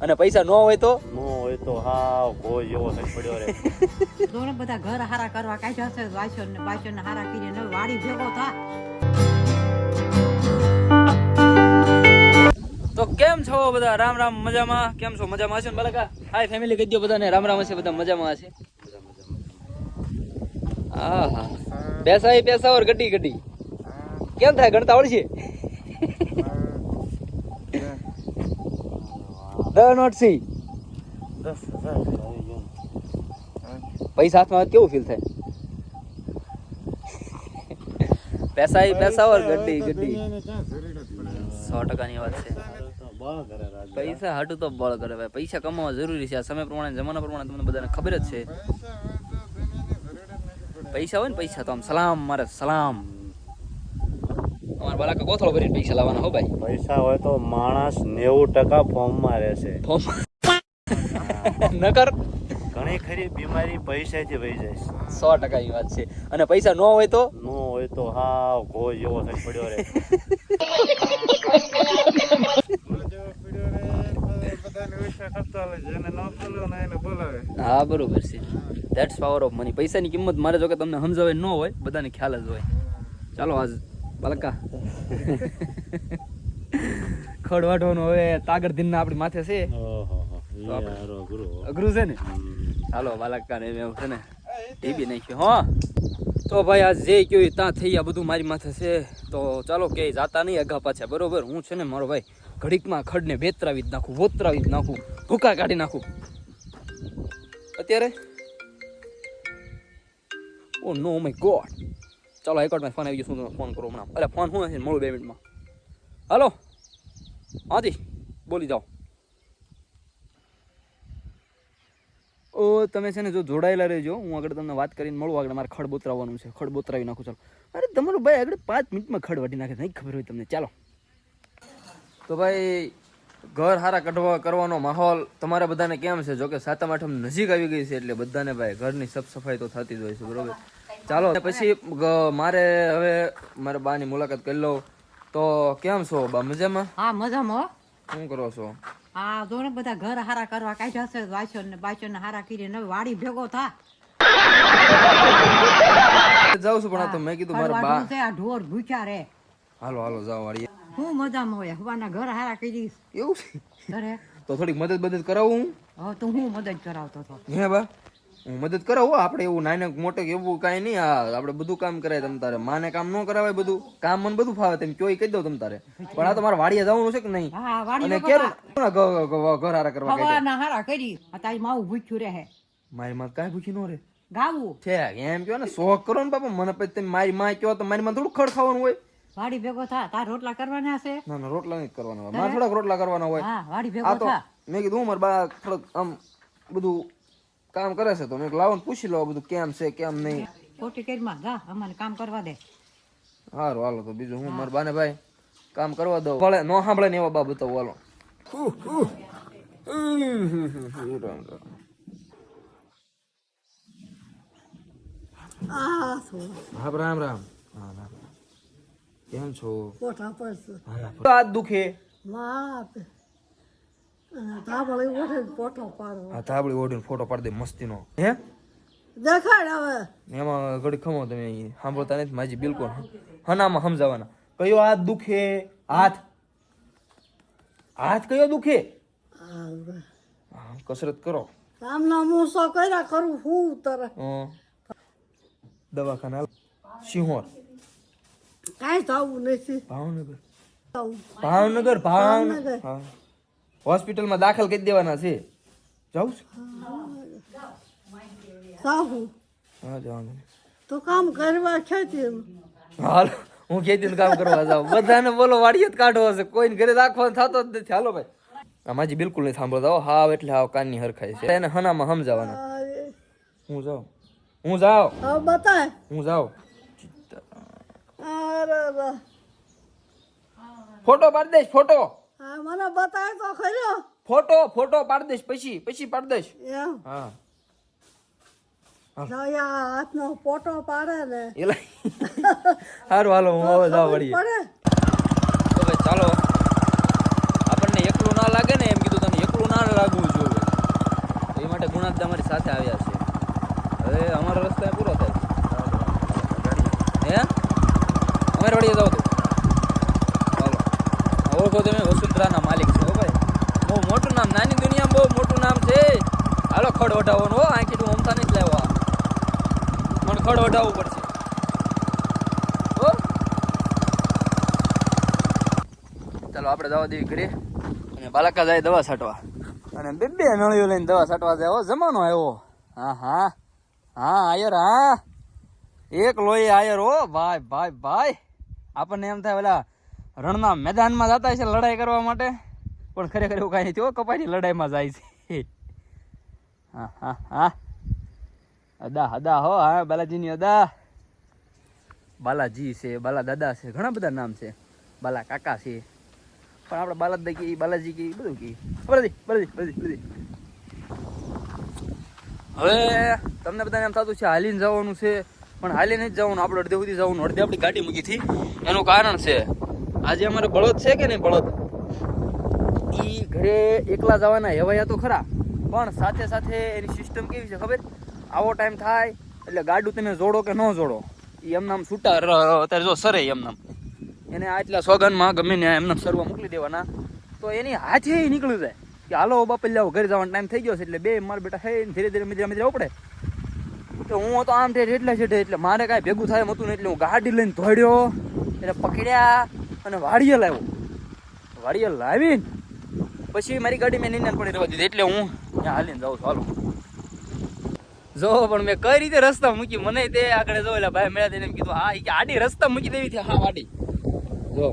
અને પૈસા ન હોય તો હાવ કોઈ એવો થઈ પડ્યો રે. દોને બધા ઘર હારા કરવા કાઢ્યા છે વાસણ ને બાસણ ને હારા કરીને વાડી ભેગો થા. તો કેમ છો બધા? રામ રામ, મજામાં? કેમ છો? મજામાં હશે ને બાલકા? હાય ફેમિલી કહી દો બધાને રામ રામ હશે, બધા મજામાં હશે. હા હા, પૈસા ही पैसा और गड्डी गड्डी કેમ થાય? ગણતા આવડશે? 10 નોટ સી 10,000 પૈસા હાથમાં આવે કેવું ફીલ થાય? પૈસા ही पैसा और गड्डी गड्डी 100%ની વાત છે. પૈસા હાટું તો બળ કરે ભાઈ. પૈસા કમાવા જરૂરી છે. આ સમય પ્રમાણે, જમાના પ્રમાણે તમને બધાને ખબર જ છે. પૈસા હોય ને, પૈસા તો આમ સલામ મારે સલામ. અમારા બાળકા કોથળો ભરીને પૈસા લાવવાના હો ભાઈ. પૈસા હોય તો માણસ 90% ફોર્મમાં રહેશે. નકર ઘણી ખરી બીમારી પૈસાથી વહી જાય છે. 100%ની વાત છે. અને પૈસા ન હોય તો હાવ કોઈ એવો થઈ પડ્યો રે. હા બરોબર છે. That's power of money. પૈસાની કિંમત મારે જો કે તમને સમજાવે ન હોય, બધાને ખ્યાલ જ હોય. ચાલો આજ બાલકા ખડવાઢવાનું હવે તાગર દિન આપણી માથે છે. અઘરું છે ને. ચાલો બાલકા ને એમ છે ને ટીબી નાખ્યું. હા તો ભાઈ આજ જે કયો ત્યાં થઈ આ બધું મારી માથે છે. તો ચાલો કે જાતા નહીં અઘા પાછા, બરોબર? હું છે ને મારો ભાઈ ઘડીકમાં ખડને વેતરાવી જ નાખું, વોતરાવી જ નાખું, ભૂકા કાઢી નાખું અત્યારે. ઓ નો માય ગોડ. ચાલો એક વાર ફોન આવી ગયો. શું તમે ફોન કરો હમણાં? અરે ફોન શું હશે? મળું 2 મિનિટમાં. હાલો હાજી બોલી જાઓ. ઓ તમે છે ને જો જોડાયેલા રહેજો. હું આગળ તમને વાત કરીને મળું. આગળ મારે ખડ બોતરાવવાનું છે. ખડ બોતરાવી નાખું. ચાલો. અરે તમારો ભાઈ આગળ 5 મિનિટમાં ખડ વાટી નાખે, નહીં ખબર હોય તમને. ચાલો તો ભાઈ ઘર હારા કઢવા કરવાનો માહોલ તમારા બધાને કેમ છે? જોકે સાતમ આઠમ નજીક આવી ગઈ છે એટલે બધાને ભાઈ ઘરની સાફ સફાઈ તો થતી જ હોય છે, બરોબર? ચાલો પછી મારે હવે મારા બાની મુલાકાત કરી લઉં. તો કેમ છો બા? મજામાં? હા મજામાં હો. શું કરો છો? આ દોને બધા ઘર હારા કરવા કાઢ્યા છે વાસણ ને બાસણ ને હારા કરીને વાડી ભેગો થા. જાઉં છું પણ આ તો મેં કીધું મારા બા છે આ ઢોર ભૂખ્યા રે. હાલો હાલો જાઓ વાડીએ. હું મજામાં હોય હવાના ઘર હારા કરીશ. એવું છે? અરે તો થોડીક મદદ કરાવું હું. હવે તો હું મદદ કરાવતો હતો. હે બા હું મદદ કરાવું. આપણે એવું નાનક મોટક એવું કાંઈ નહીં. આપણે બધું કામ કરાય. તમ તારે માને કામ ન કરાવાય. બધું કામ મને બધું ફાવે. તમે કયો કહી દો તમ તારે. પણ આ તો મારે વાડીએ જવાનું છે કે નહીં? હા વાડી અને ભેગો કેમ થા. ઘર હારા કરવા કાઢ્યા? હવાના હારા કરી આ તારી માવું ભૂખ્યું રહે. મારી માં કાંઈ ભૂખી ન રે ગાવું છે એમ કયો ને. શોખ કરો ને બાપા. મને પછી તમે મારી માં કહો તો મારી માં થોડું ખડ ખાવાનું હોય. વાડી ભેગો થા. તાર રોટલા કરવાના છે? ના ના રોટલા નહીં કરવાના હોય. મારે થોડાક રોટલા કરવાના હોય. હા વાડી આ ભેગો તો થા. મેં કીધું મારા બા થોડુંક આમ બધું કામ કરે છે તો મેં લાવો ને પૂછી લો બધું કેમ છે કેમ નહીં. ખોટી કરીમાં જા અમને કામ કરવા દે. સારું હાલો તો બીજું હું મારા બાને ભાઈ કામ કરવા દઉં. ભલે નો સાંભળે ને એવા બા બતાવું. હાલો રામ રામ. કેમ છો? હાથ દુખે? હા ધાબળી ઓઢીને ફોટો પાડી દે મસ્તીનો. હે દેખાડ હવે એમાં ઘડી ખમો તમે સાંભળતા નથી માજી બિલકુલ. હનામાં સમજાવવાના. કયો હાથ દુખે? હાથ કયો દુખે? કસરત કરો. દવાખાના સિંહોર કાંઈ થવું નથી. ભાવનગર હા. હોસ્પિટલમાં દાખલ કરી દેવાના છે. જાઉં છું? હા જવાનું. તો કામ કરવા છે. હાલો હું ખેતી કામ કરવા જાઉં. બધાને બોલો વાડીએ જ કાઢવો હશે. કોઈને ઘરે રાખવાનો થતો જ નથી. હાલો ભાઈ. માજી બિલકુલ નહીં સાંભળતા. હાવ એટલે હાવ કાનની હરખાય છે. એને હનામાં સમજાવવાના. હું જાઉં ફોટો પાડી દઈશ. ફોટો મને બતાય તો ખરો. ફોટો પાડી દઈશ. પછી પાડી દઈશ. હા હાથનો ફોટો પાડે ને એલા સારું હાલો હું હવે જાવ વળી. તો ભાઈ ચાલો આપણને એકલું ના લાગે ને એમ કીધું. તને એકલું ના લાગવું જોઈએ. એ માટે ગુણાત્મા અમારી સાથે આવ્યા છે. હવે અમારો રસ્તો પૂરો થાય. હે અમારે વળી જાવ તો ચાલો. ઓળખો તમે વસુંધરાના માલિક છે. ભાઈ બહુ મોટું નામ, નાની દુનિયામાં બહુ મોટું નામ છે. હાલો ખડ વટાવવાનું હો. આંખી તું અમથા નથી લાવવા, પણ ખડ વટાવવું પડશે હો. ચાલો આપણે દવા દેવી ઘરે અને બાલકા જાય દવા છાંટવા. અને બે નળીઓ લઈને દવા છાંટવા જાય. હો જમાનો આવ્યો. હા હા હા આયર, હા એક લોહી આયર. હો ભાઈ ભાઈ ભાઈ, આપણને એમ થાય ઓલા રણના મેદાનમાં જતા છે લડાઈ કરવા માટે, પણ ખરેખર એવું કાંઈ નથી. કપાઈની લડાઈમાં જાય છે. હા હા હા અદા અદા હો. હા બાલાજીની અદા. બાલાજી છે, બાલા દાદા છે, ઘણા બધા નામ છે. બાલા કાકા છે, પણ આપણે બાલાદા કહીએ, બાલાજી કહીએ, બધું કહીએ. બરાબર બરાબર. હવે તમને બધાને એમ થતું છે હાલીને જવાનું છે, પણ હાલીને જ જવાનું. આપણે અડધે સુધી જવાનું, અડધે આપણી ગાડી મૂકી હતી. એનું કારણ છે આજે અમારે બળદ છે કે નહીં, બળદ એ ઘરે એકલા જવાના હેવાયા તો ખરા, પણ સાથે સાથે એની સિસ્ટમ કેવી છે ખબર? આવો ટાઈમ થાય એટલે ગાડું તમે જોડો કે ન જોડો, એ એમનામ છૂટા અત્યારે જો સરે એમનામ એને આટલા સોગનમાં ગમે ને એમને સરવા મોકલી દેવાના, તો એની હાથે નીકળી જાય કે હાલો બાપા લાવો ઘરે જવાનો ટાઈમ થઈ ગયો છે. એટલે બે મારા બેટા હે ધીરે ધીરે મિત્ર મિત્ર ઉપડે. તો હું તો આમ ઠેઠ એટલા છેઠે, એટલે મારે કાંઈ ભેગું થાય એમ હતું ને, એટલે હું ગાડી લઈને દોડ્યો, એટલે પકડ્યા અને વાડીએ લાવ્યો. વાડીએ લાવીને પછી મારી ગાડી મેં નિંદન પડી રહેવા દીધી, એટલે હું ત્યાં હાલીને જાઉં છું. હાલો જો પણ મેં કઈ રીતે રસ્તા મૂકી, મને તે આગળ જો એટલે ભાઈ મેળા તેને એમ કીધું હા કે આડી રસ્તા મૂકી દેવી છે. હા વાડી જો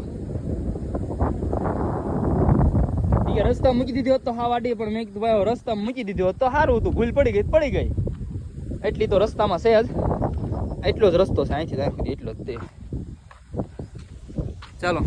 રસ્તા મૂકી દીધી હોત તો હા વાડી, પણ મેં કીધું ભાઈ રસ્તા મૂકી દીધી હોત તો સારું હતું. ભૂલ પડી ગઈ એટલી તો રસ્તામાં છે જ. એટલો જ રસ્તો છે અહીંથી ત્યાં સુધી, એટલો જ તે. ચાલો